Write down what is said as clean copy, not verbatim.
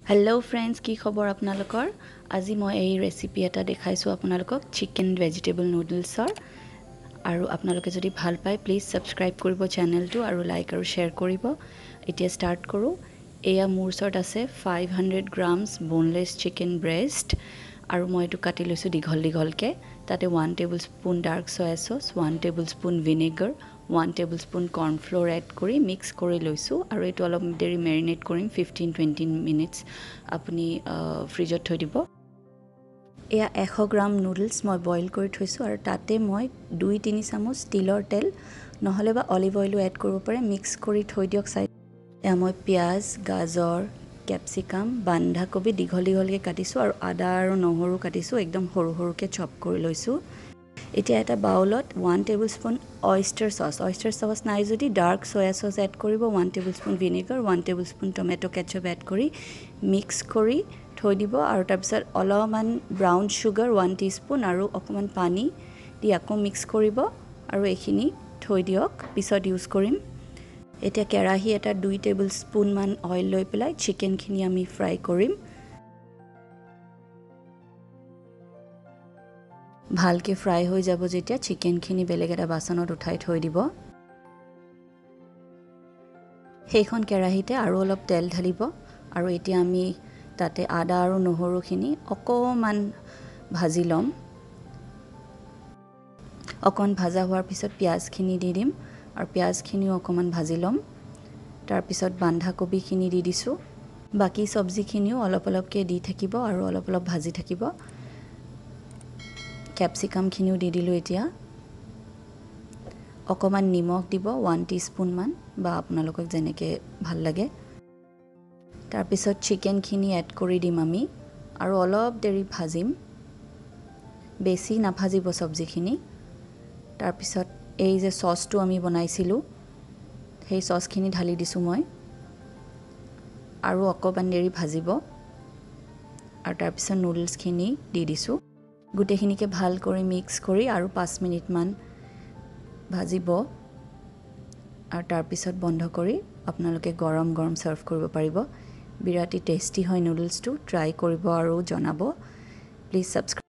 hello friends की खबर आपनालोकर আজি মই এই ৰেচিপি এটা দেখাইছো আপোনালোকক চিকেন ভেজিটেবল নুডলছৰ আৰু আপোনালোকে যদি ভাল পায় প্লিজ সাবস্ক্ৰাইব কৰিব চেনেলটো আৰু লাইক আৰু শেয়াৰ কৰিব এতিয়া স্টাৰ্ট কৰো এয়া মোৰ ওচৰত আছে 500 গ্ৰামছ boneless chicken breast আৰু মই এটো কাটি লৈছো দীঘল দীঘলকে তাতে 1 tablespoon dark soy sauce 1 tablespoon vinegar 1 tablespoon corn flour add কৰি মিক্স কৰি লৈছো আৰু এটো অলপ দেৰি মেৰিনেট কৰিম 15-20 মিনিটস আপুনি ফ্ৰিজত থৈ দিব এয়া 100 গ্ৰাম নুডলছ মই বইল কৰি থৈছো আৰু তাতে মই 2-3 চামুচ তিলৰ তেল নহলে বা অলিভ অইল এড কৰিব পাৰে মিক্স কৰি থৈ দিয়ক সাইড এয়া মই পিয়াজ গাজৰ ক্যাপসিকাম বান্ধাকবি দীঘল দীঘলকে কাটিছো আৰু আদা আৰু নহৰু কাটিছো একদম সৰু সৰুকে চপ কৰি লৈছো এতিয়া এটা বাউলত 1 টেবুলস্পুন oyster sauce নাই যদি ডাৰ্ক সয়া সস এড কৰিব 1 tablespoon vinegar 1 টেবুলস্পুন tomato ketchup add কৰি মিক্স কৰি থৈ দিব আৰু তাৰ পিছত অলপমান ব্ৰাউন সুগাৰ 1 টিস্পুন আৰু অকমান পানী দি আকৌ মিক্স কৰিব আৰু এখিনি থৈ দিয়ক পিছত ইউজ কৰিম এতিয়া কেৰাহী এটা 2 টেবুলস্পুন মান অইল লৈ পেলাই চিকেন খিনি আমি ফ্ৰাই কৰিম ভালকে ফ্ৰাই হৈ যাব যেতিয়া চিকেন খিনি বেলেগ এটা বাসনত উঠাই থৈ দিব হেখন কেৰাহীতে আৰু অলপ তেল ঢালিব আৰু এতিয়া আমি তাতে আদা আৰু নহৰু খিনি অকমান ভাজি লম অকন ভাজা হোৱাৰ পিছত পিয়াজ খিনি দি দিম আৰু পিয়াজ খিনিও অকমান ভাজি লম তাৰ পিছত বান্ধাকবি খিনি দি দিছো বাকি সবজি খিনিও অলপ অলপকে দি থাকিব আৰু অলপ অলপ ভাজি থাকিব ক্যাপসিকাম খিনিও দি দিলো এতিয়া অকমান নিমখ দিব 1 টিস্পুন মান বা আপোনালোকক যেনেকে ভাল লাগে তাৰ পিছত চিকেন খিনি এড কৰি দিম আমি আৰু অলপ দেৰি ভাজিম বেছি না ভাজিব সবজি খিনি তাৰ পিছত এই যে সসটো আমি বনাইছিলো সেই সস খিনি ঢালি দিছো মই আৰু অকমান দেৰি ভাজিব আৰু তাৰ পিছত নুডলছ খিনি দি দিছো গুটেখিনিকে ভাল কৰি মিক্স কৰি আৰু 5 মিনিট মান ভাজিব আৰু তাৰ পিছত বন্ধ কৰি আপোনালোকে গৰম গৰম সাৰ্ভ কৰিব পাৰিব বিৰাটি টেস্টি হয় নুডলছটো ট্ৰাই কৰিব আৰু জনাব প্লিজ সাবস্ক্ৰাইব